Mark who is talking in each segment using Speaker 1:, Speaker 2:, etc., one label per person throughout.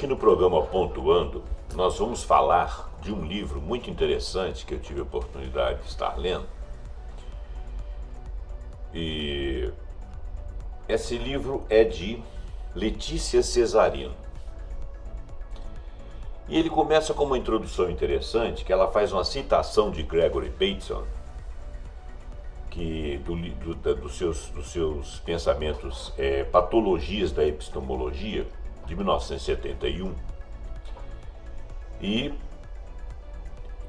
Speaker 1: aqui no programa Pontuando, nós vamos falar de um livro muito interessante que eu tive a oportunidade de estar lendo. E esse livro é de Letícia Cesarino. E ele começa com uma introdução interessante, que ela faz uma citação de Gregory Bateson, que dos seus pensamentos Patologias da Epistemologia, de 1971, e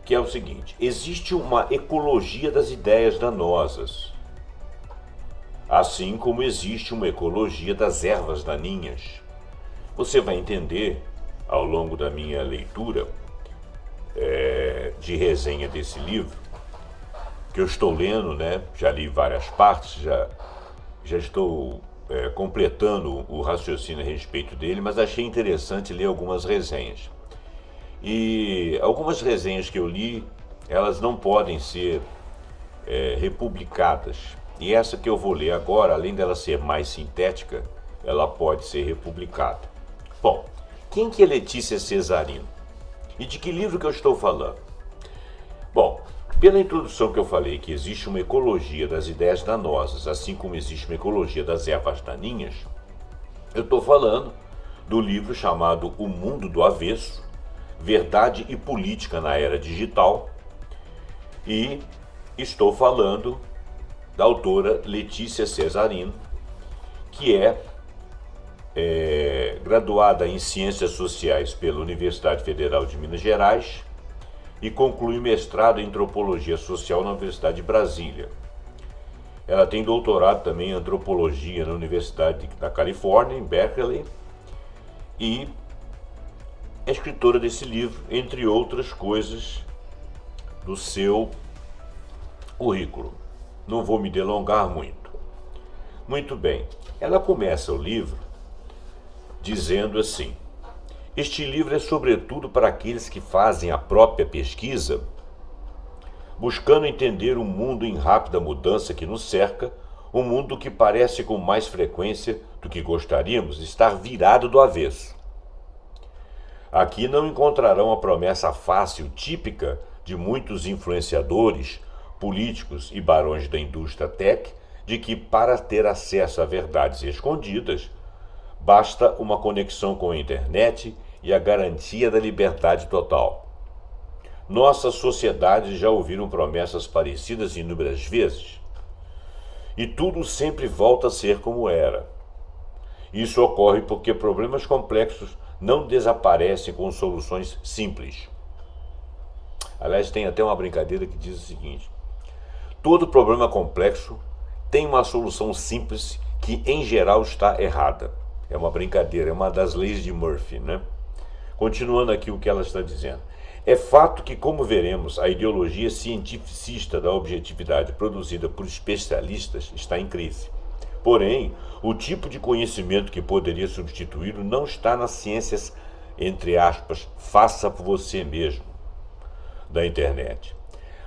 Speaker 1: que é o seguinte: existe uma ecologia das ideias danosas, assim como existe uma ecologia das ervas daninhas. Você vai entender ao longo da minha leitura de resenha desse livro, que eu estou lendo, né? Já li várias partes, já estou completando o raciocínio a respeito dele, mas achei interessante ler algumas resenhas. E algumas resenhas que eu li, elas não podem ser republicadas. E essa que eu vou ler agora, além dela ser mais sintética, ela pode ser republicada. Bom, quem que é Letícia Cesarino? E de que livro que eu estou falando? Bom, pela introdução que eu falei que existe uma ecologia das ideias danosas, assim como existe uma ecologia das ervas daninhas, eu estou falando do livro chamado O Mundo do Avesso, Verdade e Política na Era Digital, e estou falando da autora Letícia Cesarino, que é graduada em Ciências Sociais pela Universidade Federal de Minas Gerais, e conclui mestrado em Antropologia Social na Universidade de Brasília. Ela tem doutorado também em Antropologia na Universidade da Califórnia, em Berkeley, e é escritora desse livro, entre outras coisas, do seu currículo. Não vou me delongar muito. Muito bem, ela começa o livro dizendo assim: este livro é sobretudo para aqueles que fazem a própria pesquisa, buscando entender o mundo em rápida mudança que nos cerca, um mundo que parece com mais frequência do que gostaríamos estar virado do avesso. Aqui não encontrarão a promessa fácil típica de muitos influenciadores, políticos e barões da indústria tech, de que para ter acesso a verdades escondidas, basta uma conexão com a internet e a garantia da liberdade total. Nossas sociedades já ouviram promessas parecidas inúmeras vezes, e tudo sempre volta a ser como era. Isso ocorre porque problemas complexos não desaparecem com soluções simples. Aliás, tem até uma brincadeira que diz o seguinte: todo problema complexo tem uma solução simples que, em geral, está errada. É uma brincadeira, é uma das leis de Murphy, né? Continuando aqui o que ela está dizendo. É fato que, como veremos, a ideologia cientificista da objetividade produzida por especialistas está em crise. Porém, o tipo de conhecimento que poderia substituí-lo não está nas ciências, entre aspas, faça por você mesmo, da internet,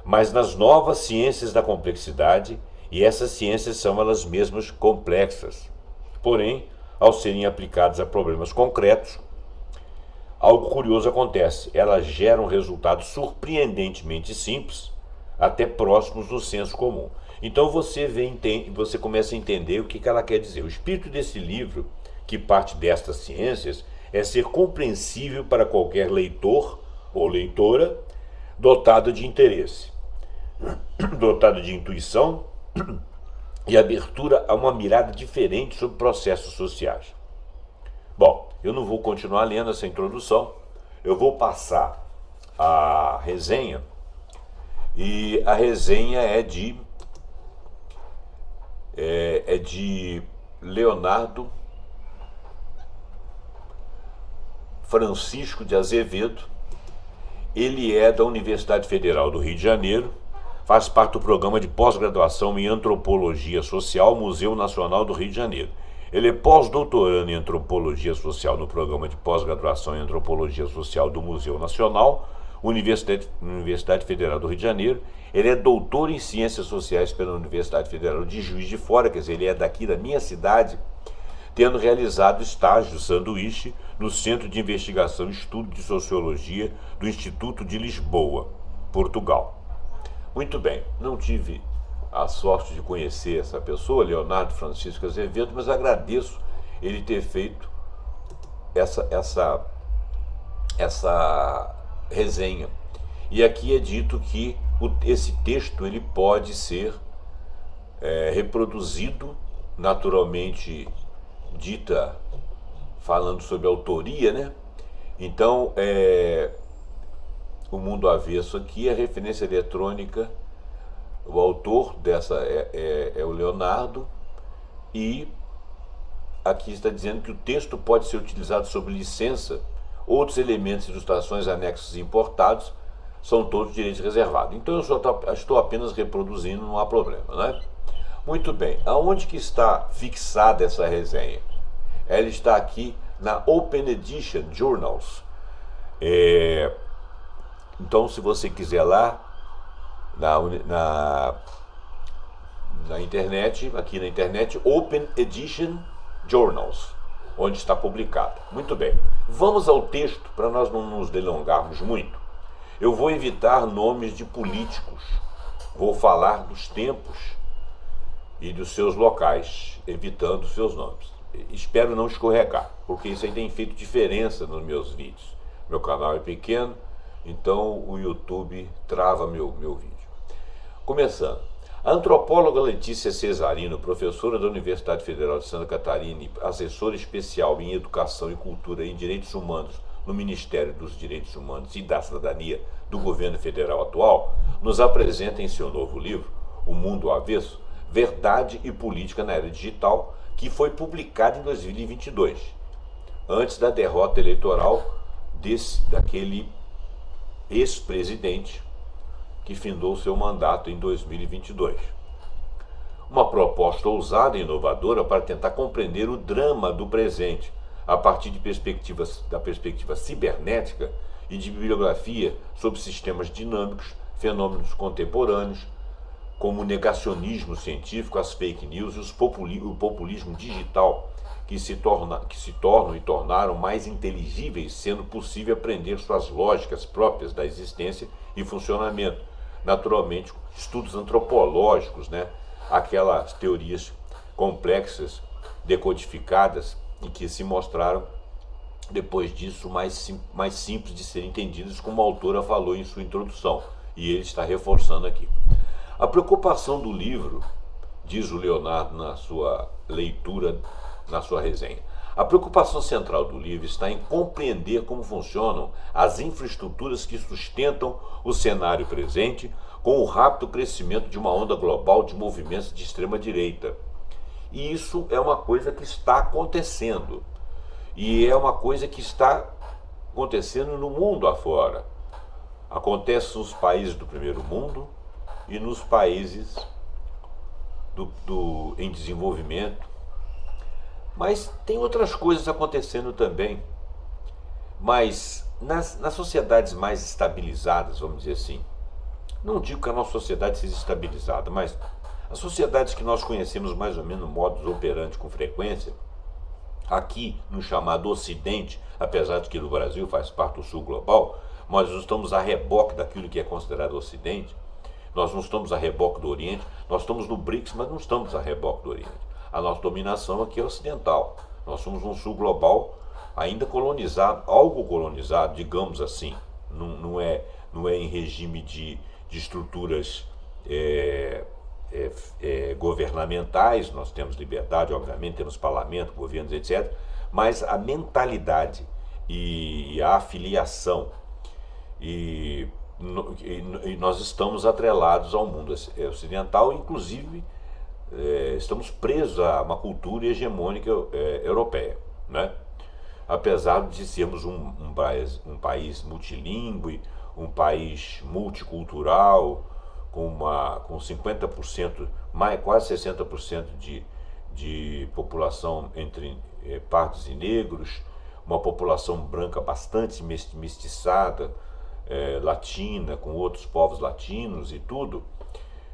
Speaker 1: mas nas novas ciências da complexidade, e essas ciências são elas mesmas complexas. Porém, ao serem aplicadas a problemas concretos, algo curioso acontece: elas geram resultados surpreendentemente simples, até próximos do senso comum. Então você começa a entender o que ela quer dizer. O espírito desse livro, que parte destas ciências, é ser compreensível para qualquer leitor ou leitora dotado de interesse, dotado de intuição e abertura a uma mirada diferente sobre processos sociais. Bom, eu não vou continuar lendo essa introdução, eu vou passar a resenha, e a resenha é de Leonardo Francisco de Azevedo. Ele é da Universidade Federal do Rio de Janeiro, faz parte do programa de pós-graduação em Antropologia Social, Museu Nacional do Rio de Janeiro. Ele é pós-doutorando em Antropologia Social no programa de pós-graduação em Antropologia Social do Museu Nacional, Universidade Federal do Rio de Janeiro. Ele é doutor em Ciências Sociais pela Universidade Federal de Juiz de Fora, quer dizer, ele é daqui da minha cidade, tendo realizado estágio sanduíche no Centro de Investigação e Estudo de Sociologia do Instituto de Lisboa, Portugal. Muito bem, não tive a sorte de conhecer essa pessoa, Leonardo Francisco Azevedo, mas agradeço ele ter feito essa resenha. E aqui é dito que esse texto ele pode ser reproduzido, naturalmente dita, falando sobre autoria, né? Então, o Mundo Avesso aqui é referência eletrônica, o autor dessa é o Leonardo, e aqui está dizendo que o texto pode ser utilizado sob licença, outros elementos, ilustrações, anexos importados, são todos direitos reservados. Então eu só estou apenas reproduzindo, não há problema, né? Muito bem, aonde que está fixada essa resenha? Ela está aqui na Open Edition Journals. Então, se você quiser lá na internet, aqui na internet, Open Edition Journals, onde está publicada. Muito bem, vamos ao texto para nós não nos delongarmos muito. Eu vou evitar nomes de políticos, vou falar dos tempos e dos seus locais, evitando seus nomes. Espero não escorregar, porque isso aí tem feito diferença nos meus vídeos. Meu canal é pequeno, então o YouTube trava meu vídeo. Começando. A antropóloga Letícia Cesarino, professora da Universidade Federal de Santa Catarina e assessora especial em Educação e Cultura e Direitos Humanos no Ministério dos Direitos Humanos e da Cidadania do governo federal atual, nos apresenta em seu novo livro, O Mundo Avesso, Verdade e Política na Era Digital, que foi publicado em 2022, antes da derrota eleitoral daquele ex-presidente que findou seu mandato em 2022. Uma proposta ousada e inovadora para tentar compreender o drama do presente a partir da perspectiva cibernética e de bibliografia sobre sistemas dinâmicos, fenômenos contemporâneos, como o negacionismo científico, as fake news e o populismo digital, que se tornam e tornaram mais inteligíveis, sendo possível aprender suas lógicas próprias da existência e funcionamento. Naturalmente, estudos antropológicos, né? Aquelas teorias complexas, decodificadas, e que se mostraram, depois disso, mais simples de serem entendidas, como a autora falou em sua introdução, e ele está reforçando aqui. A preocupação do livro, diz o Leonardo na sua leitura, na sua resenha, a preocupação central do livro está em compreender como funcionam as infraestruturas que sustentam o cenário presente com o rápido crescimento de uma onda global de movimentos de extrema-direita. E isso é uma coisa que está acontecendo. E é uma coisa que está acontecendo no mundo afora. Acontece nos países do primeiro mundo e nos países em desenvolvimento. Mas tem outras coisas acontecendo também. Mas nas sociedades mais estabilizadas, vamos dizer assim, não digo que a nossa sociedade seja estabilizada, mas as sociedades que nós conhecemos mais ou menos modus operandi com frequência, aqui no chamado Ocidente, apesar de que no Brasil faz parte do Sul global, nós estamos a reboque daquilo que é considerado Ocidente, nós não estamos a reboque do Oriente, nós estamos no BRICS, mas não estamos a reboque do Oriente. A nossa dominação aqui é ocidental. Nós somos um sul global ainda colonizado, algo colonizado, digamos assim. Não é em regime de estruturas governamentais. Nós temos liberdade, obviamente, temos parlamento, governos, etc. Mas a mentalidade e a afiliação e nós estamos atrelados ao mundo ocidental, inclusive estamos presos a uma cultura hegemônica europeia, né? Apesar de sermos um país multilingüe, um país multicultural, com 50%, quase 60% de população entre pardos e negros, uma população branca bastante mestiçada, latina, com outros povos latinos e tudo,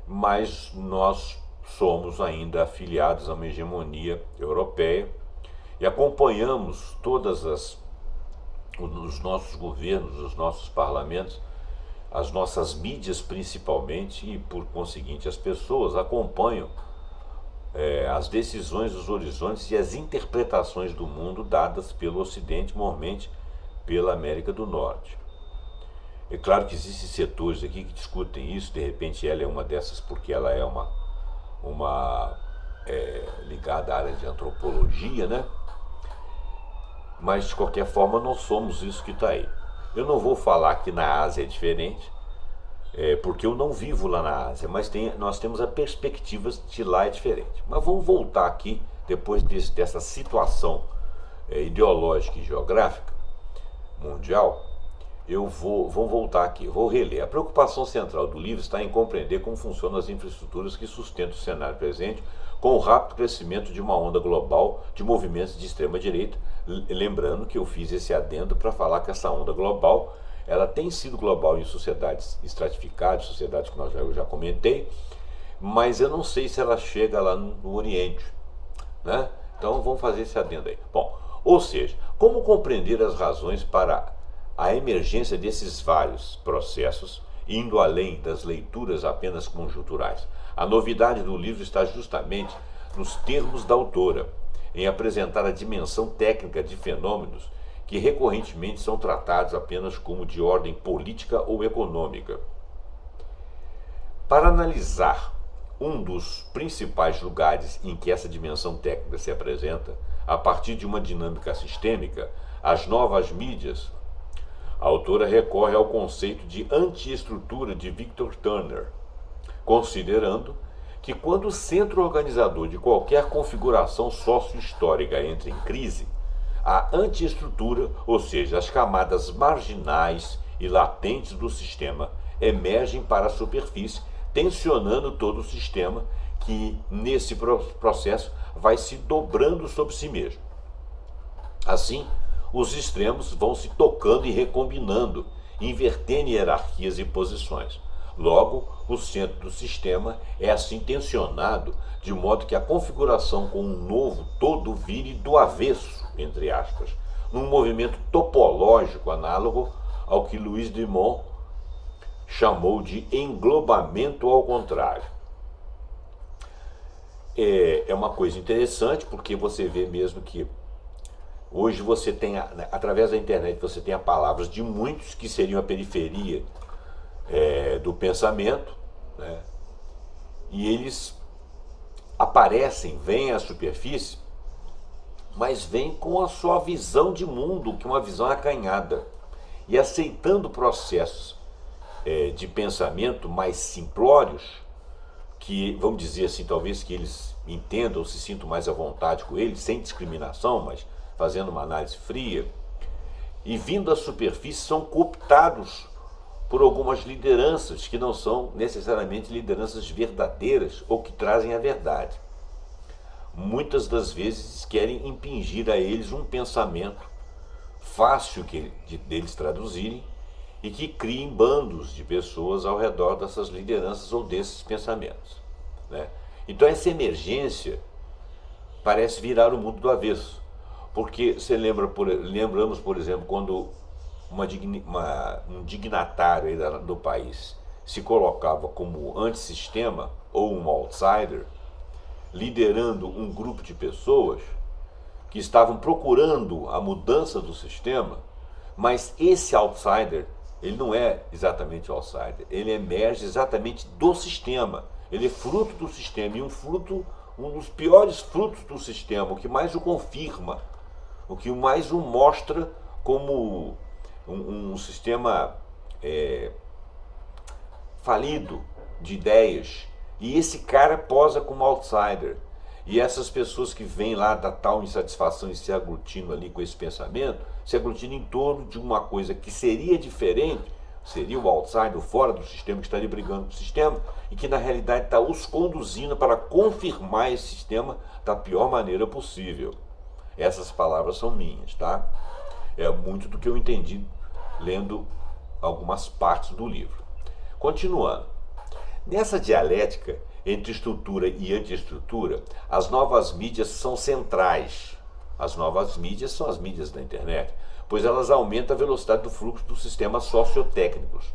Speaker 1: mas nós somos ainda afiliados a uma hegemonia europeia e acompanhamos os nossos governos, os nossos parlamentos, as nossas mídias principalmente, e por conseguinte as pessoas acompanham as decisões, os horizontes e as interpretações do mundo dadas pelo Ocidente, normalmente pela América do Norte. É claro que existem setores aqui que discutem isso, de repente ela é uma dessas porque ela é ligada à área de antropologia, né? Mas de qualquer forma não somos isso que está aí. Eu não vou falar que na Ásia é diferente, porque eu não vivo lá na Ásia, mas nós temos a perspectiva de lá é diferente. Mas vamos voltar aqui, depois dessa situação ideológica e geográfica mundial, vou voltar aqui, vou reler. A preocupação central do livro está em compreender como funcionam as infraestruturas que sustentam o cenário presente com o rápido crescimento de uma onda global de movimentos de extrema-direita. Lembrando que eu fiz esse adendo para falar que essa onda global, ela tem sido global em sociedades estratificadas, sociedades que eu já comentei, mas eu não sei se ela chega lá no Oriente, né? Então vamos fazer esse adendo aí. Bom, ou seja, como compreender as razões para a emergência desses vários processos, indo além das leituras apenas conjunturais? A novidade do livro está justamente nos termos da autora, em apresentar a dimensão técnica de fenômenos que recorrentemente são tratados apenas como de ordem política ou econômica. Para analisar um dos principais lugares em que essa dimensão técnica se apresenta, a partir de uma dinâmica sistêmica, as novas mídias, a autora recorre ao conceito de antiestrutura de Victor Turner, considerando que quando o centro organizador de qualquer configuração sócio-histórica entra em crise, a antiestrutura, ou seja, as camadas marginais e latentes do sistema, emergem para a superfície, tensionando todo o sistema que, nesse processo, vai se dobrando sobre si mesmo. Assim, os extremos vão se tocando e recombinando, invertendo hierarquias e posições. Logo, o centro do sistema é assim tensionado, de modo que a configuração com um novo todo vire do avesso, entre aspas, num movimento topológico análogo ao que Louis Dumont chamou de englobamento ao contrário. É uma coisa interessante, porque você vê mesmo que hoje você tem, através da internet, você tem palavras de muitos que seriam a periferia do pensamento, né? E eles aparecem, vêm à superfície, mas vêm com a sua visão de mundo, que é uma visão acanhada, e aceitando processos de pensamento mais simplórios, que, vamos dizer assim, talvez que eles entendam, se sintam mais à vontade com eles, sem discriminação, mas fazendo uma análise fria, e vindo à superfície são cooptados por algumas lideranças que não são necessariamente lideranças verdadeiras ou que trazem a verdade. Muitas das vezes querem impingir a eles um pensamento fácil deles traduzirem e que criem bandos de pessoas ao redor dessas lideranças ou desses pensamentos, né? Então essa emergência parece virar o mundo do avesso, porque lembramos, por exemplo, quando um dignatário aí do país se colocava como antissistema ou um outsider, liderando um grupo de pessoas que estavam procurando a mudança do sistema, mas esse outsider, ele não é exatamente outsider, ele emerge exatamente do sistema, ele é fruto do sistema, e um dos piores frutos do sistema, o que mais o confirma, o que mais o mostra como um sistema falido de ideias. E esse cara posa como outsider. E essas pessoas que vêm lá da tal insatisfação e se aglutinam ali com esse pensamento, se aglutinam em torno de uma coisa que seria diferente, seria o outsider, o fora do sistema, que estaria brigando com o sistema, e que na realidade está os conduzindo para confirmar esse sistema da pior maneira possível. Essas palavras são minhas, tá? É muito do que eu entendi lendo algumas partes do livro. Continuando. Nessa dialética entre estrutura e antiestrutura, as novas mídias são centrais, As novas mídias são as mídias da internet, pois elas aumentam a velocidade do fluxo dos sistemas sociotécnicos,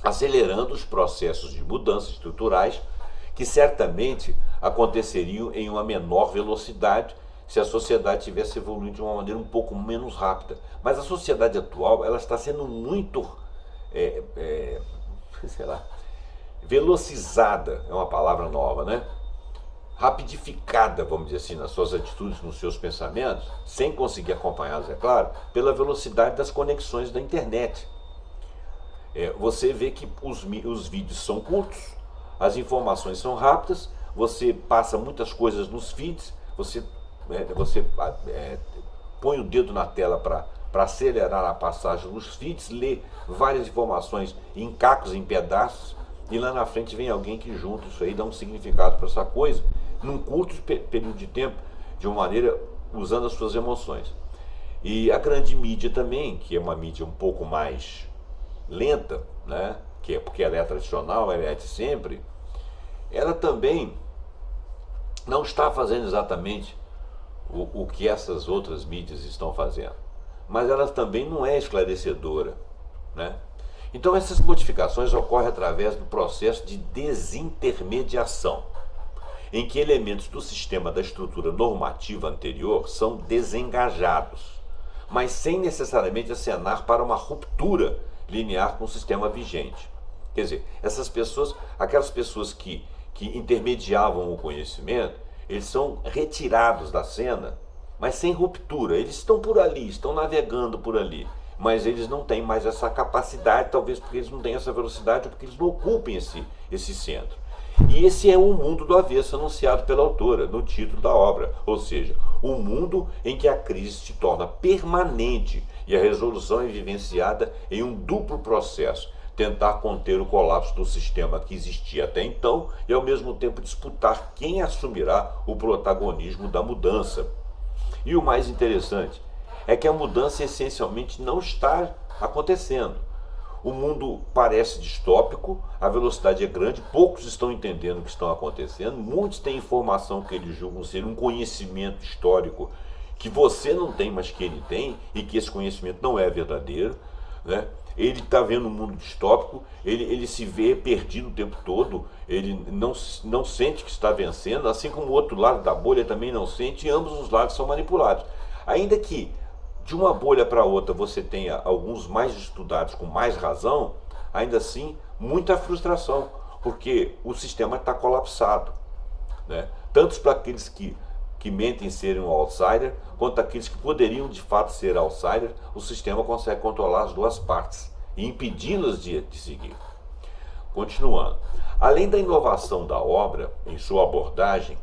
Speaker 1: acelerando os processos de mudanças estruturais que certamente aconteceriam em uma menor velocidade se a sociedade tivesse evoluído de uma maneira um pouco menos rápida. Mas a sociedade atual, ela está sendo muito, sei lá, velocizada, é uma palavra nova, né? Rapidificada, vamos dizer assim, nas suas atitudes, nos seus pensamentos, sem conseguir acompanhá-los, é claro, pela velocidade das conexões da internet. Você vê que os vídeos são curtos, as informações são rápidas, você passa muitas coisas nos feeds, você põe o dedo na tela para acelerar a passagem nos feeds, lê várias informações em cacos, em pedaços, e lá na frente vem alguém que junta isso aí, dá um significado para essa coisa, num curto período de tempo, de uma maneira usando as suas emoções. E a grande mídia também, que é uma mídia um pouco mais lenta, né? Porque ela é tradicional, ela é de sempre, ela também não está fazendo exatamente o que essas outras mídias estão fazendo, mas ela também não é esclarecedora, né? Então essas modificações ocorrem através do processo de desintermediação, em que elementos do sistema da estrutura normativa anterior são desengajados, mas sem necessariamente acenar para uma ruptura linear com o sistema vigente. Quer dizer, essas pessoas, aquelas pessoas que intermediavam o conhecimento, eles são retirados da cena, mas sem ruptura. Eles estão por ali, estão navegando por ali, mas eles não têm mais essa capacidade, talvez porque eles não têm essa velocidade ou porque eles não ocupem esse centro. E esse é o mundo do avesso anunciado pela autora no título da obra, ou seja, o mundo em que a crise se torna permanente e a resolução é vivenciada em um duplo processo: tentar conter o colapso do sistema que existia até então e ao mesmo tempo disputar quem assumirá o protagonismo da mudança. E o mais interessante é que a mudança essencialmente não está acontecendo. O mundo parece distópico, a velocidade é grande, poucos estão entendendo o que está acontecendo, muitos têm informação que eles julgam ser um conhecimento histórico que você não tem, mas que ele tem, e que esse conhecimento não é verdadeiro, né? Ele está vendo um mundo distópico, ele se vê perdido o tempo todo, ele não sente que está vencendo, assim como o outro lado da bolha também não sente, e ambos os lados são manipulados. Ainda que de uma bolha para outra você tenha alguns mais estudados com mais razão, ainda assim muita frustração, porque o sistema está colapsado, né? Tanto para aqueles que mentem serem um outsider, quanto aqueles que poderiam de fato ser outsider, o sistema consegue controlar as duas partes e impedi-las de seguir. Continuando, além da inovação da obra em sua abordagem,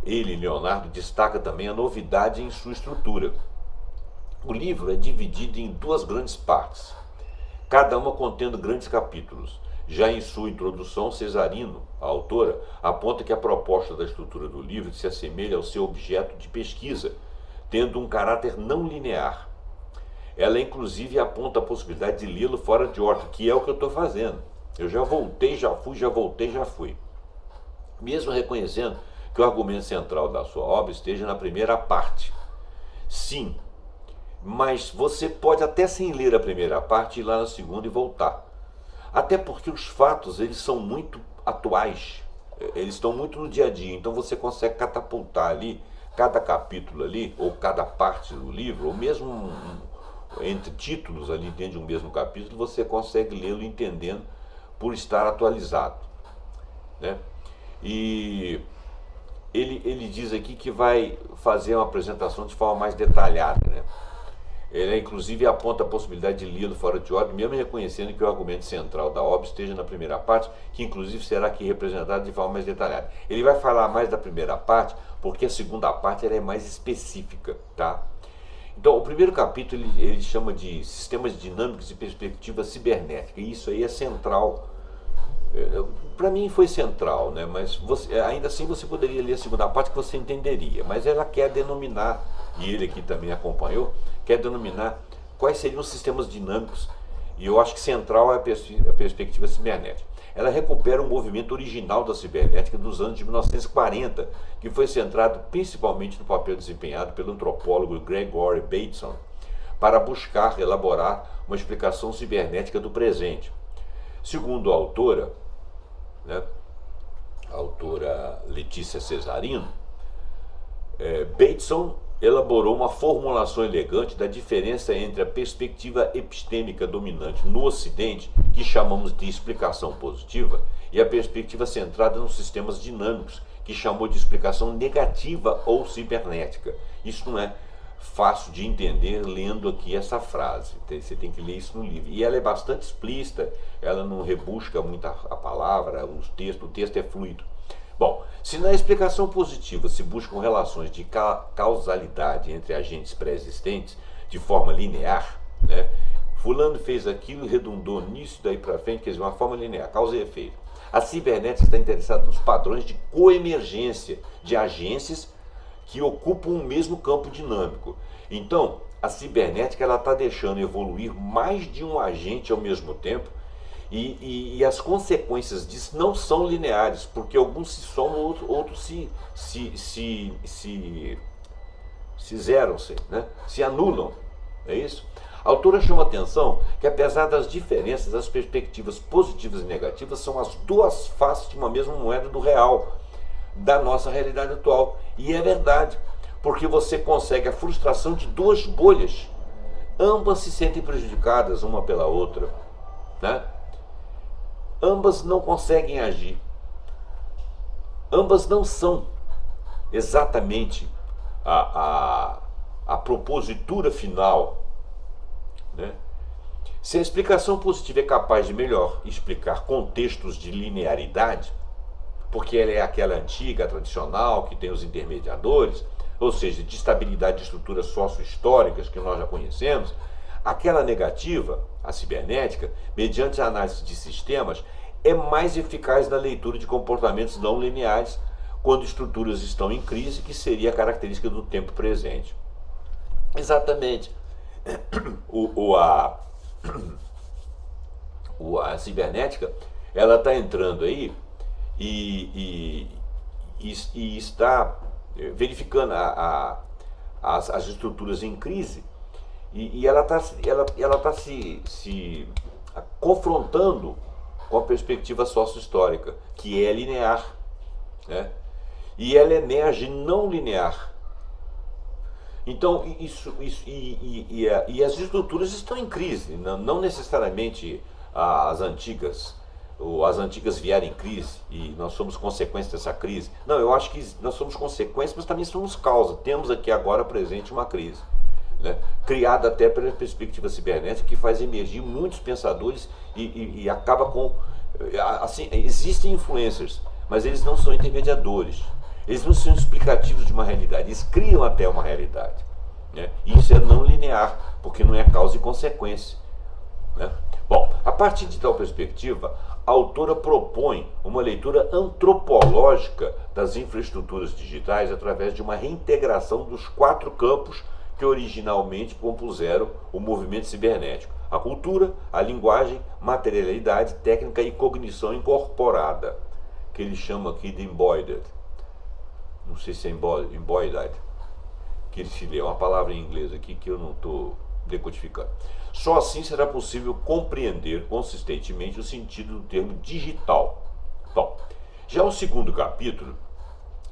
Speaker 1: Leonardo, destaca também a novidade em sua estrutura. O livro é dividido em duas grandes partes, cada uma contendo grandes capítulos. Já em sua introdução, Cesarino, a autora, aponta que a proposta da estrutura do livro se assemelha ao seu objeto de pesquisa, tendo um caráter não linear. Ela inclusive aponta a possibilidade de lê-lo fora de ordem, que é o que eu estou fazendo. Eu já voltei, já fui, já voltei, já fui. Mesmo reconhecendo que o argumento central da sua obra esteja na primeira parte. Sim, mas você pode até sem ler a primeira parte ir lá na segunda e voltar. Até porque os fatos, eles são muito atuais, eles estão muito no dia a dia, então você consegue catapultar ali, cada capítulo ali, ou cada parte do livro, ou mesmo entre títulos ali dentro de um mesmo capítulo, você consegue lê-lo entendendo por estar atualizado, né? E ele diz aqui que vai fazer uma apresentação de forma mais detalhada, né? Ele inclusive aponta a possibilidade de lê-lo fora de ordem, mesmo reconhecendo que o argumento central da obra esteja na primeira parte, que inclusive será aqui representado de forma mais detalhada. Ele vai falar mais da primeira parte, porque a segunda parte ela é mais específica, tá? Então, o primeiro capítulo ele chama de Sistemas Dinâmicos e Perspectiva Cibernética, e isso aí é central. Para mim foi central, né? Mas ainda assim você poderia ler a segunda parte que você entenderia, mas ela quer denominar, e ele aqui também acompanhou, quer denominar quais seriam os sistemas dinâmicos e eu acho que central é a perspectiva cibernética. Ela recupera o movimento original da cibernética dos anos de 1940, que foi centrado principalmente no papel desempenhado pelo antropólogo Gregory Bateson, para buscar elaborar uma explicação cibernética do presente. Segundo a autora, né, a autora Letícia Cesarino, Bateson elaborou uma formulação elegante da diferença entre a perspectiva epistêmica dominante no Ocidente, que chamamos de explicação positiva, e a perspectiva centrada nos sistemas dinâmicos, que chamou de explicação negativa ou cibernética. Isso não é fácil de entender lendo aqui essa frase, você tem que ler isso no livro. E ela é bastante explícita, ela não rebusca muito a palavra, o texto é fluido. Bom, se na explicação positiva se buscam relações de causalidade entre agentes pré-existentes de forma linear, né? Fulano fez aquilo e redundou nisso, daí para frente, quer dizer, uma forma linear, causa e efeito. A cibernética está interessada nos padrões de coemergência de agências que ocupam o mesmo campo dinâmico. Então, a cibernética está deixando evoluir mais de um agente ao mesmo tempo, e as consequências disso não são lineares, porque alguns se somam, outros se zeram-se, né? Se anulam. É isso? A autora chama a atenção que, apesar das diferenças, as perspectivas positivas e negativas são as duas faces de uma mesma moeda do real, da nossa realidade atual. E é verdade, porque você consegue a frustração de duas bolhas. Ambas se sentem prejudicadas uma pela outra, né? Ambas não conseguem agir. Ambas não são exatamente a propositura final, né? Se a explicação positiva é capaz de melhor explicar contextos de linearidade, porque ela é aquela antiga, tradicional, que tem os intermediadores, ou seja, de estabilidade de estruturas sócio-históricas que nós já conhecemos, aquela negativa, a cibernética, mediante a análise de sistemas, é mais eficaz na leitura de comportamentos não lineares quando estruturas estão em crise, que seria a característica do tempo presente. Exatamente. A cibernética, ela está entrando aí e está verificando as estruturas em crise, e ela está se confrontando com a perspectiva sócio-histórica, que é linear, né? E ela emerge não linear. Então, as estruturas estão em crise, não necessariamente as antigas vieram em crise e nós somos consequência dessa crise. Não, eu acho que nós somos consequência, mas também somos causa. Temos aqui agora presente uma crise, né? Criada até pela perspectiva cibernética, que faz emergir muitos pensadores e acaba com... Assim, existem influencers, mas eles não são intermediadores. Eles não são explicativos de uma realidade, eles criam até uma realidade, né? Isso é não linear, porque não é causa e consequência, né? Bom, a partir de tal perspectiva, a autora propõe uma leitura antropológica das infraestruturas digitais através de uma reintegração dos 4 campos que originalmente compuseram o movimento cibernético: a cultura, a linguagem, materialidade, técnica e cognição incorporada, que ele chama aqui de embodied. Não sei se é embodied, que ele se lê, é uma palavra em inglês aqui que eu não estou decodificando. Só assim será possível compreender consistentemente o sentido do termo digital. Bom, já o segundo capítulo,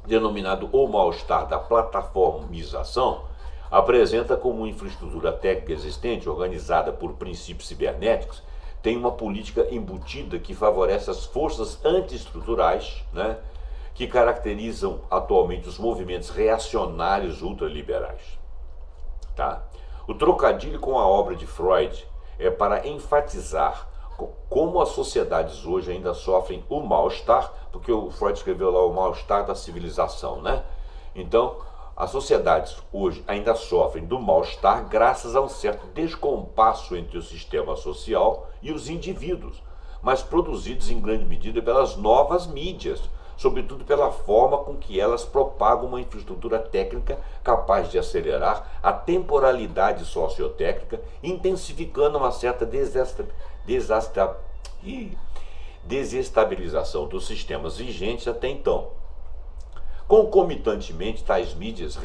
Speaker 1: denominado O Mal-Estar da Plataformização, apresenta como uma infraestrutura técnica existente, organizada por princípios cibernéticos, tem uma política embutida que favorece as forças antiestruturais, né, que caracterizam atualmente os movimentos reacionários ultraliberais. Tá? O trocadilho com a obra de Freud é para enfatizar como as sociedades hoje ainda sofrem o mal-estar, porque o Freud escreveu lá o mal-estar da civilização, né? Então, as sociedades hoje ainda sofrem do mal-estar graças a um certo descompasso entre o sistema social e os indivíduos, mas produzidos em grande medida pelas novas mídias, sobretudo pela forma com que elas propagam uma infraestrutura técnica capaz de acelerar a temporalidade sociotécnica, intensificando uma certa desestabilização dos sistemas vigentes até então. Concomitantemente, tais mídias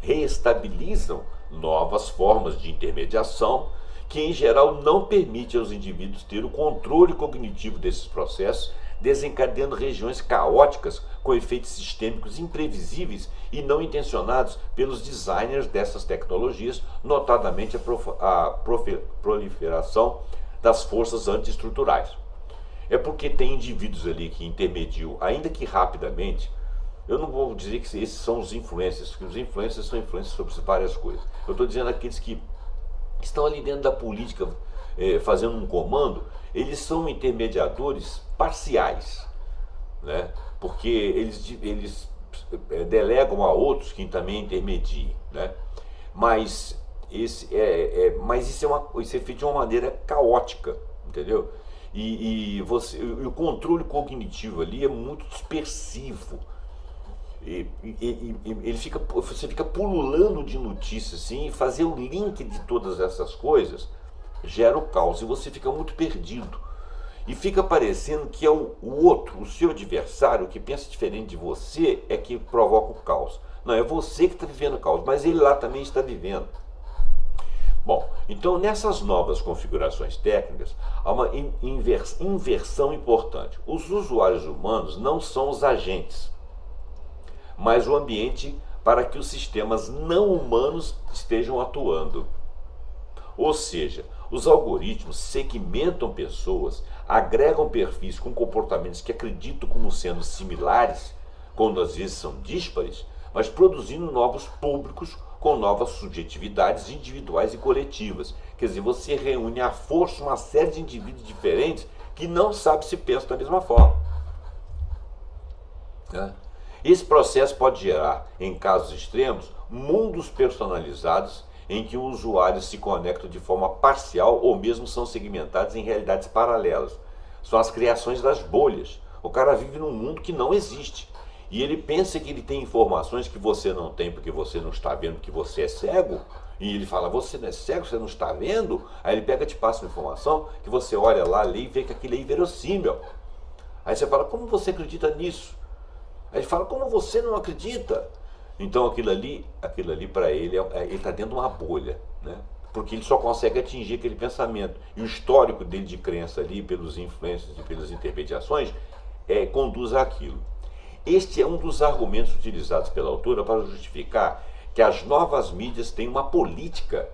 Speaker 1: reestabilizam novas formas de intermediação que, em geral, não permite aos indivíduos ter o controle cognitivo desses processos, desencadeando regiões caóticas com efeitos sistêmicos imprevisíveis e não intencionados pelos designers dessas tecnologias, notadamente a proliferação das forças antiestruturais. É porque tem indivíduos ali que intermediam, ainda que rapidamente. Eu não vou dizer que esses são os influencers, porque os influencers são influencers sobre várias coisas. Eu estou dizendo aqueles que estão ali dentro da política, fazendo um comando, eles são intermediadores parciais, né? Porque eles delegam a outros que também intermediem, né? Mas isso é feito de uma maneira caótica, entendeu? E o controle cognitivo ali é muito dispersivo. Você fica pululando de notícias assim, e fazer o link de todas essas coisas gera o caos e você fica muito perdido. E fica parecendo que é o outro, o seu adversário, que pensa diferente de você, é que provoca o caos. Não, é você que está vivendo o caos, mas ele lá também está vivendo. Bom, então nessas novas configurações técnicas há uma inversão importante. Os usuários humanos não são os agentes, mas o ambiente para que os sistemas não humanos estejam atuando. Ou seja, os algoritmos segmentam pessoas, agregam perfis com comportamentos que acreditam como sendo similares, quando às vezes são díspares, mas produzindo novos públicos com novas subjetividades individuais e coletivas. Quer dizer, você reúne à força uma série de indivíduos diferentes que não sabe se pensam da mesma forma. Esse processo pode gerar, em casos extremos, mundos personalizados em que os usuários se conectam de forma parcial ou mesmo são segmentados em realidades paralelas. São as criações das bolhas. O cara vive num mundo que não existe. E ele pensa que ele tem informações que você não tem porque você não está vendo, que você é cego. E ele fala, você não é cego, você não está vendo? Aí ele pega e te passa uma informação que você olha lá, lê e vê que aquilo é inverossímil. Aí você fala, como você acredita nisso? Aí ele fala, como você não acredita? Então aquilo ali para ele, ele está dentro de uma bolha, né? Porque ele só consegue atingir aquele pensamento. E o histórico dele de crença ali, pelos influencers e pelas intermediações, conduz àquilo. Este é um dos argumentos utilizados pela autora para justificar que as novas mídias têm uma política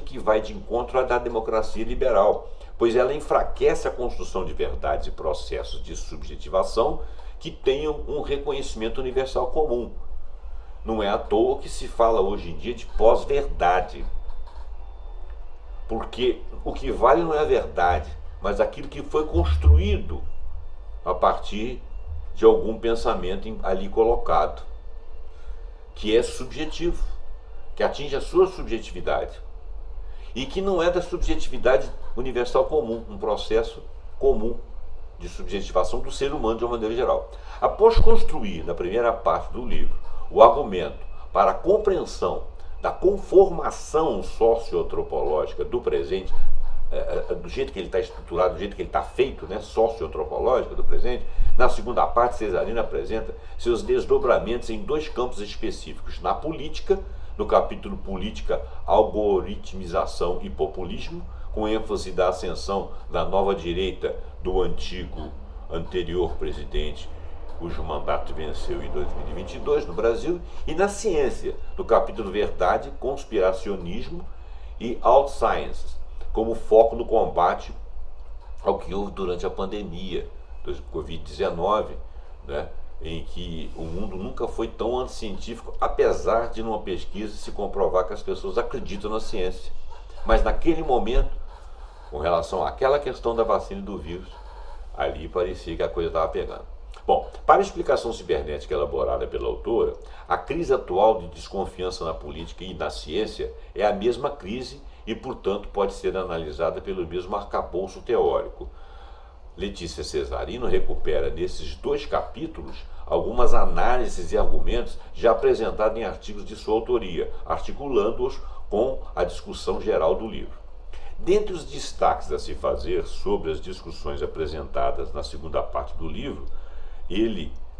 Speaker 1: que vai de encontro à da democracia liberal, pois ela enfraquece a construção de verdades e processos de subjetivação que tenham um reconhecimento universal comum. Não é à toa que se fala hoje em dia de pós-verdade, porque o que vale não é a verdade, mas aquilo que foi construído a partir de algum pensamento ali colocado, que é subjetivo, que atinge a sua subjetividade e que não é da subjetividade universal comum, um processo comum de subjetivação do ser humano de uma maneira geral. Após construir, na primeira parte do livro, o argumento para a compreensão da conformação socioantropológica do presente, do jeito que ele está estruturado, do jeito que ele está feito, né, socioantropológica do presente, na segunda parte, Cesarina apresenta seus desdobramentos em dois campos específicos. Na política, no capítulo Política, Algoritmização e Populismo, com ênfase da ascensão da nova direita do anterior presidente, cujo mandato venceu em 2022 no Brasil, e na ciência, no capítulo Verdade, Conspiracionismo e Alt-Sciences, como foco no combate ao que houve durante a pandemia do Covid-19, né, em que o mundo nunca foi tão anticientífico, apesar de numa pesquisa se comprovar que as pessoas acreditam na ciência. Mas naquele momento, com relação àquela questão da vacina e do vírus, ali parecia que a coisa estava pegando. Bom, para a explicação cibernética elaborada pela autora, a crise atual de desconfiança na política e na ciência é a mesma crise e, portanto, pode ser analisada pelo mesmo arcabouço teórico. Letícia Cesarino recupera nesses 2 capítulos algumas análises e argumentos já apresentados em artigos de sua autoria, articulando-os com a discussão geral do livro. Dentre os destaques a se fazer sobre as discussões apresentadas na segunda parte do livro,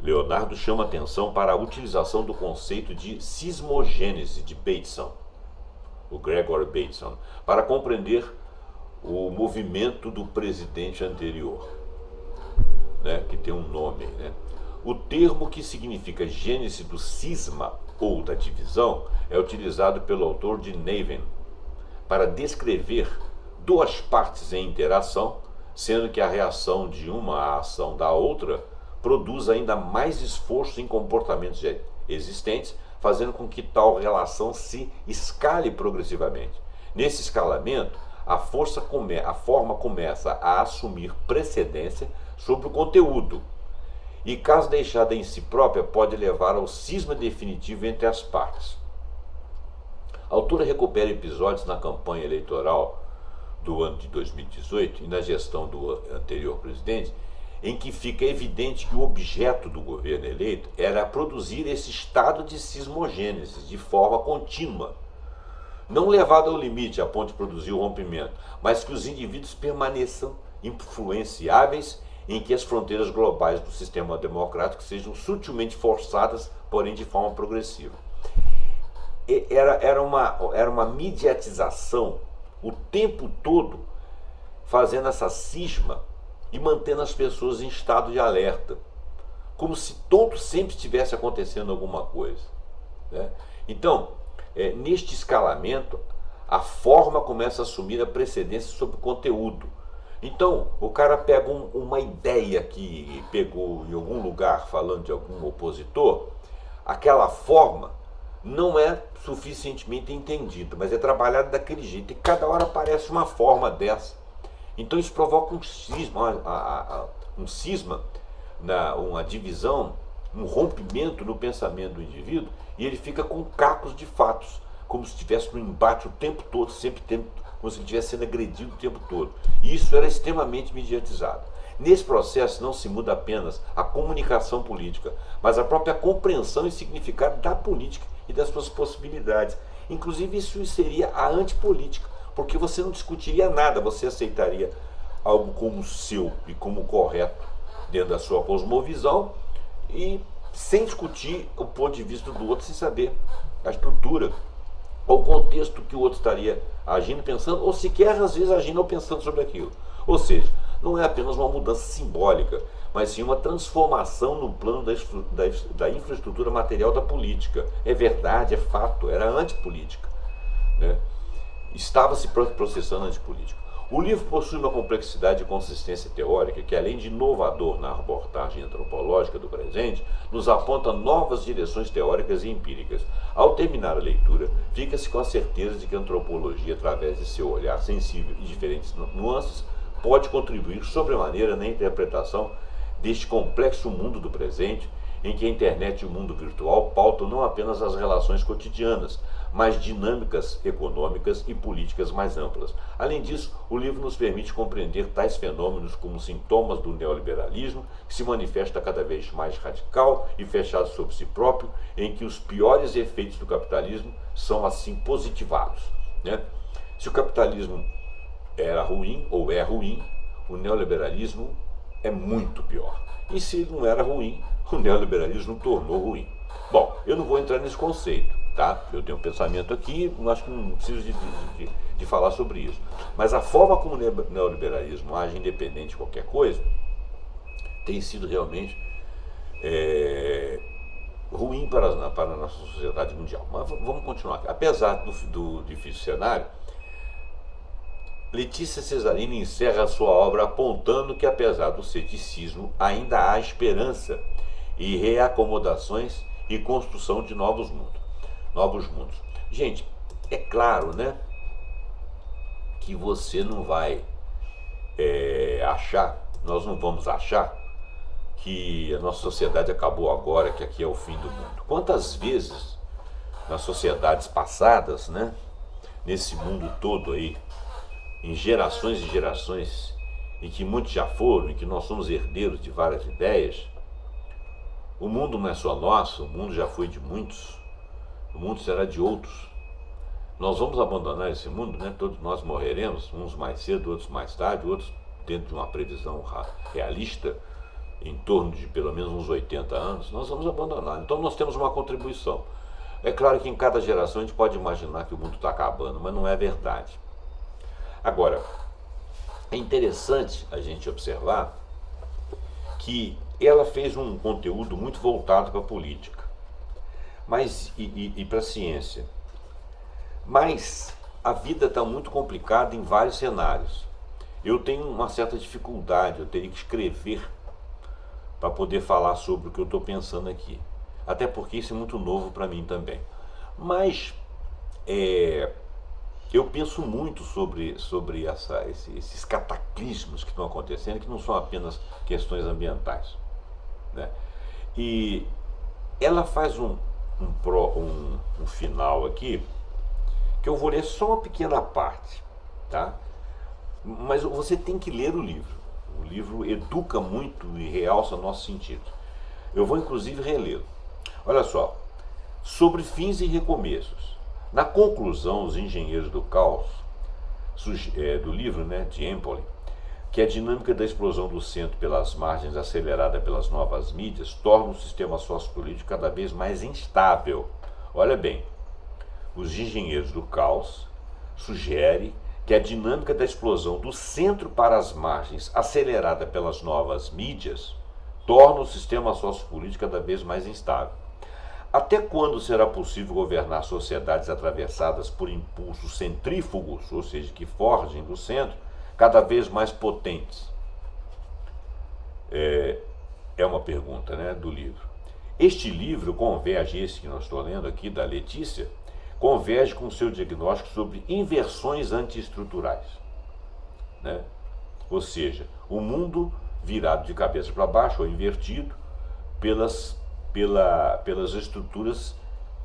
Speaker 1: Leonardo, chama atenção para a utilização do conceito de sismogênese de Bateson, o Gregory Bateson, para compreender o movimento do presidente anterior, né, que tem um nome. Né? O termo que significa gênese do cisma ou da divisão é utilizado pelo autor de Niven para descrever 2 partes em interação, sendo que a reação de uma à ação da outra produz ainda mais esforço em comportamentos existentes, fazendo com que tal relação se escale progressivamente. Nesse escalamento, a forma começa a assumir precedência sobre o conteúdo, e caso deixada em si própria, pode levar ao cisma definitivo entre as partes. A autora recupera episódios na campanha eleitoral do ano de 2018 e na gestão do anterior presidente, em que fica evidente que o objeto do governo eleito era produzir esse estado de sismogênese de forma contínua, não levado ao limite a ponto de produzir o rompimento, mas que os indivíduos permaneçam influenciáveis, em que as fronteiras globais do sistema democrático sejam sutilmente forçadas, porém de forma progressiva. Era uma mediatização o tempo todo, fazendo essa cisma e mantendo as pessoas em estado de alerta, como se todo sempre estivesse acontecendo alguma coisa. Né? Então, neste escalamento, a forma começa a assumir a precedência sobre o conteúdo. Então, o cara pega uma ideia que pegou em algum lugar falando de algum opositor, aquela forma não é suficientemente entendida, mas é trabalhada daquele jeito, e cada hora aparece uma forma dessa. Então isso provoca um cisma, uma divisão, um rompimento no pensamento do indivíduo, e ele fica com cacos de fatos, como se estivesse no embate o tempo todo, como se ele estivesse sendo agredido o tempo todo. E isso era extremamente mediatizado. Nesse processo não se muda apenas a comunicação política, mas a própria compreensão e significado da política e das suas possibilidades. Inclusive isso seria a antipolítica, porque você não discutiria nada, você aceitaria algo como seu e como correto dentro da sua cosmovisão, e sem discutir o ponto de vista do outro, sem saber a estrutura ou o contexto que o outro estaria agindo, pensando, ou sequer às vezes agindo ou pensando sobre aquilo. Ou seja, não é apenas uma mudança simbólica, mas sim uma transformação no plano da infraestrutura material da política. É verdade, é fato, era antipolítica, né? Estava se processando antipolítica. O livro possui uma complexidade e consistência teórica que, além de inovador na abordagem antropológica do presente, nos aponta novas direções teóricas e empíricas. Ao terminar a leitura, fica-se com a certeza de que a antropologia, através de seu olhar sensível e diferentes nuances, pode contribuir sobremaneira na interpretação deste complexo mundo do presente, em que a internet e o mundo virtual pautam não apenas as relações cotidianas, mas dinâmicas econômicas e políticas mais amplas. Além disso, o livro nos permite compreender tais fenômenos como sintomas do neoliberalismo, que se manifesta cada vez mais radical e fechado sobre si próprio, em que os piores efeitos do capitalismo são assim positivados, né? Se o capitalismo era ruim ou é ruim, o neoliberalismo é muito pior. E se ele não era ruim, o neoliberalismo tornou ruim. Bom, eu não vou entrar nesse conceito, tá? Eu tenho um pensamento aqui, acho que não preciso de falar sobre isso. Mas a forma como o neoliberalismo age independente de qualquer coisa tem sido realmente ruim para a nossa sociedade mundial. Mas vamos continuar aqui. Apesar do difícil cenário, Letícia Cesarino encerra a sua obra apontando que, apesar do ceticismo, ainda há esperança e reacomodações e construção de novos mundos. Gente, é claro, né, que você não vai nós não vamos achar que a nossa sociedade acabou agora, que aqui é o fim do mundo. Quantas vezes nas sociedades passadas, né, nesse mundo todo aí, em gerações e gerações, e que muitos já foram, e que nós somos herdeiros de várias ideias, o mundo não é só nosso, o mundo já foi de muitos, o mundo será de outros. Nós vamos abandonar esse mundo, né? Todos nós morreremos, uns mais cedo, outros mais tarde, outros dentro de uma previsão realista, em torno de pelo menos uns 80 anos, nós vamos abandonar. Então nós temos uma contribuição. É claro que em cada geração a gente pode imaginar que o mundo está acabando, mas não é verdade. Agora, é interessante a gente observar que ela fez um conteúdo muito voltado para a política, mas e para a ciência. Mas a vida está muito complicada em vários cenários. Eu tenho uma certa dificuldade, eu teria que escrever para poder falar sobre o que eu estou pensando aqui. Até porque isso é muito novo para mim também. Mas eu penso muito sobre esses cataclismos que estão acontecendo, que não são apenas questões ambientais, né? E ela faz um final aqui, que eu vou ler só uma pequena parte, tá? Mas você tem que ler o livro. O livro educa muito e realça nossos sentidos. Eu vou inclusive relê-lo. Olha só, sobre fins e recomeços. Na conclusão, os engenheiros do caos, do livro, né, de Empoli, que a dinâmica da explosão do centro pelas margens acelerada pelas novas mídias torna o sistema sociopolítico cada vez mais instável. Olha bem, os engenheiros do caos sugerem que a dinâmica da explosão do centro para as margens acelerada pelas novas mídias torna o sistema sociopolítico cada vez mais instável. Até quando será possível governar sociedades atravessadas por impulsos centrífugos, ou seja, que forgem do centro, cada vez mais potentes? É uma pergunta, né, do livro. Este livro converge, esse que nós estou lendo aqui, da Letícia, converge com o seu diagnóstico sobre inversões antiestruturais, né? Ou seja, o mundo virado de cabeça para baixo ou invertido pelas estruturas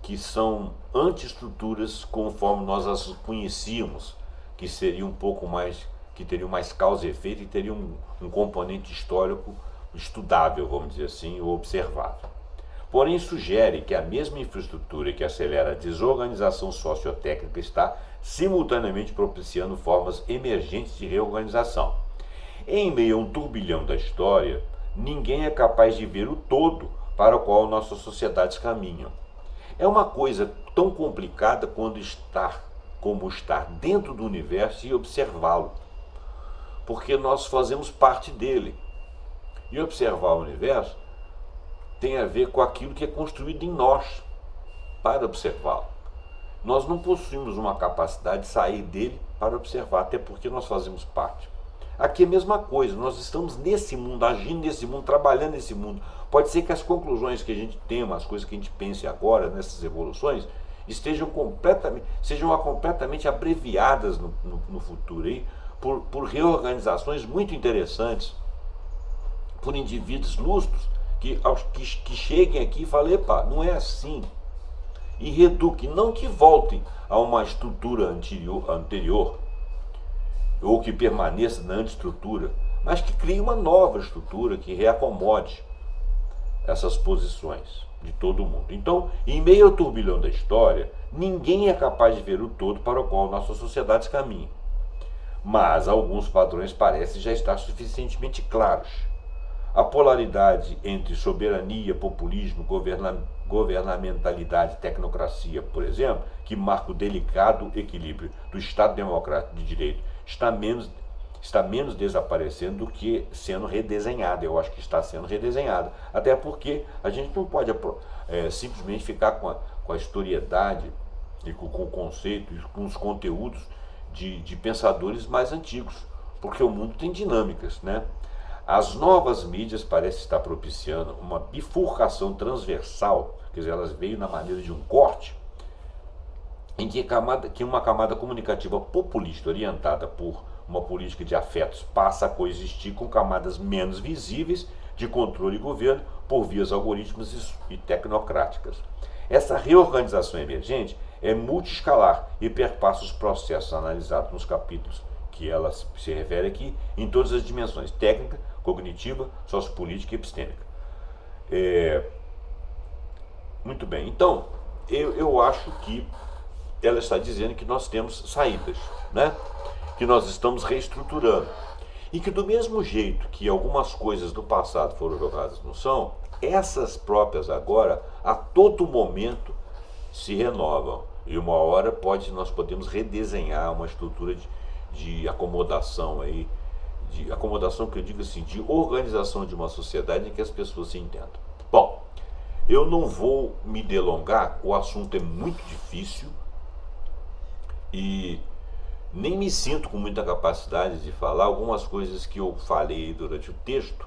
Speaker 1: que são antiestruturas conforme nós as conhecíamos, que seriam um pouco mais, que teriam mais causa e efeito e teriam um componente histórico estudável, vamos dizer assim, ou observável. Porém, sugere que a mesma infraestrutura que acelera a desorganização sociotécnica está simultaneamente propiciando formas emergentes de reorganização. Em meio a um turbilhão da história, ninguém é capaz de ver o todo para o qual nossas sociedades caminham. É uma coisa tão complicada como estar dentro do universo e observá-lo, porque nós fazemos parte dele. E observar o universo tem a ver com aquilo que é construído em nós, para observá-lo. Nós não possuímos uma capacidade de sair dele para observar, até porque nós fazemos parte. Aqui é a mesma coisa, nós estamos nesse mundo, agindo nesse mundo, trabalhando nesse mundo. Pode ser que as conclusões que a gente tenha, as coisas que a gente pense agora, nessas evoluções, sejam completamente abreviadas no futuro, aí, por reorganizações muito interessantes, por indivíduos lustros, que cheguem aqui e falem, epa, não é assim, e reeduquem, não que voltem a uma estrutura anterior ou que permaneça na antiestrutura, mas que crie uma nova estrutura que reacomode essas posições de todo mundo. Então, em meio ao turbilhão da história, ninguém é capaz de ver o todo para o qual nossas sociedades caminham, mas alguns padrões parecem já estar suficientemente claros. A polaridade entre soberania, populismo, governamentalidade e tecnocracia, por exemplo, que marca o delicado equilíbrio do Estado democrático de direito, está menos desaparecendo do que sendo redesenhada. Eu acho que está sendo redesenhada. Até porque a gente não pode simplesmente ficar com a historiedade e com o conceito e com os conteúdos de pensadores mais antigos, porque o mundo tem dinâmicas, né? As novas mídias parecem estar propiciando uma bifurcação transversal, quer dizer, elas veio na maneira de um corte, em que uma camada comunicativa populista orientada por uma política de afetos passa a coexistir com camadas menos visíveis de controle e governo por vias algorítmicas e tecnocráticas. Essa reorganização emergente é multiescalar e perpassa os processos analisados nos capítulos que ela se refere aqui, em todas as dimensões: técnica, cognitiva, sociopolítica e epistêmica. Muito bem, então, eu acho que ela está dizendo que nós temos saídas, né? Que nós estamos reestruturando. E que do mesmo jeito que algumas coisas do passado foram jogadas no chão, essas próprias agora, a todo momento, se renovam. E uma hora nós podemos redesenhar uma estrutura de acomodação aí, de acomodação que eu digo assim, de organização de uma sociedade em que as pessoas se entendam. Bom, eu não vou me delongar, o assunto é muito difícil e nem me sinto com muita capacidade de falar. Algumas coisas que eu falei durante o texto,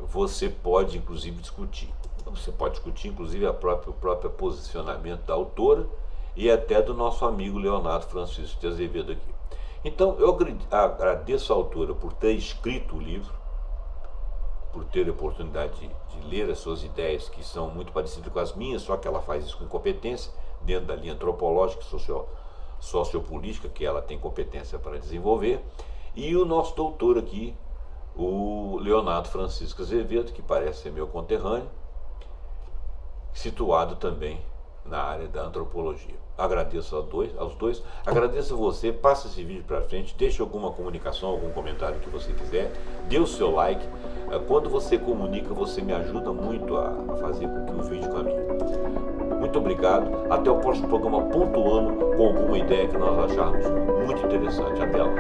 Speaker 1: você pode inclusive discutir. Você pode discutir inclusive o próprio posicionamento da autora e até do nosso amigo Leonardo Francisco de Azevedo aqui. Então eu agradeço a autora por ter escrito o livro, por ter a oportunidade de ler as suas ideias, que são muito parecidas com as minhas, só que ela faz isso com competência, dentro da linha antropológica e sociopolítica, que ela tem competência para desenvolver, e o nosso doutor aqui, o Leonardo Francisco Azevedo, que parece ser meu conterrâneo, situado também na área da antropologia. Agradeço aos dois, agradeço a você, passa esse vídeo para frente, deixe alguma comunicação, algum comentário que você quiser, dê o seu like. Quando você comunica, você me ajuda muito a fazer com que o vídeo caminhe. Muito obrigado, até o próximo programa pontuando com alguma ideia que nós acharmos muito interessante. Até lá.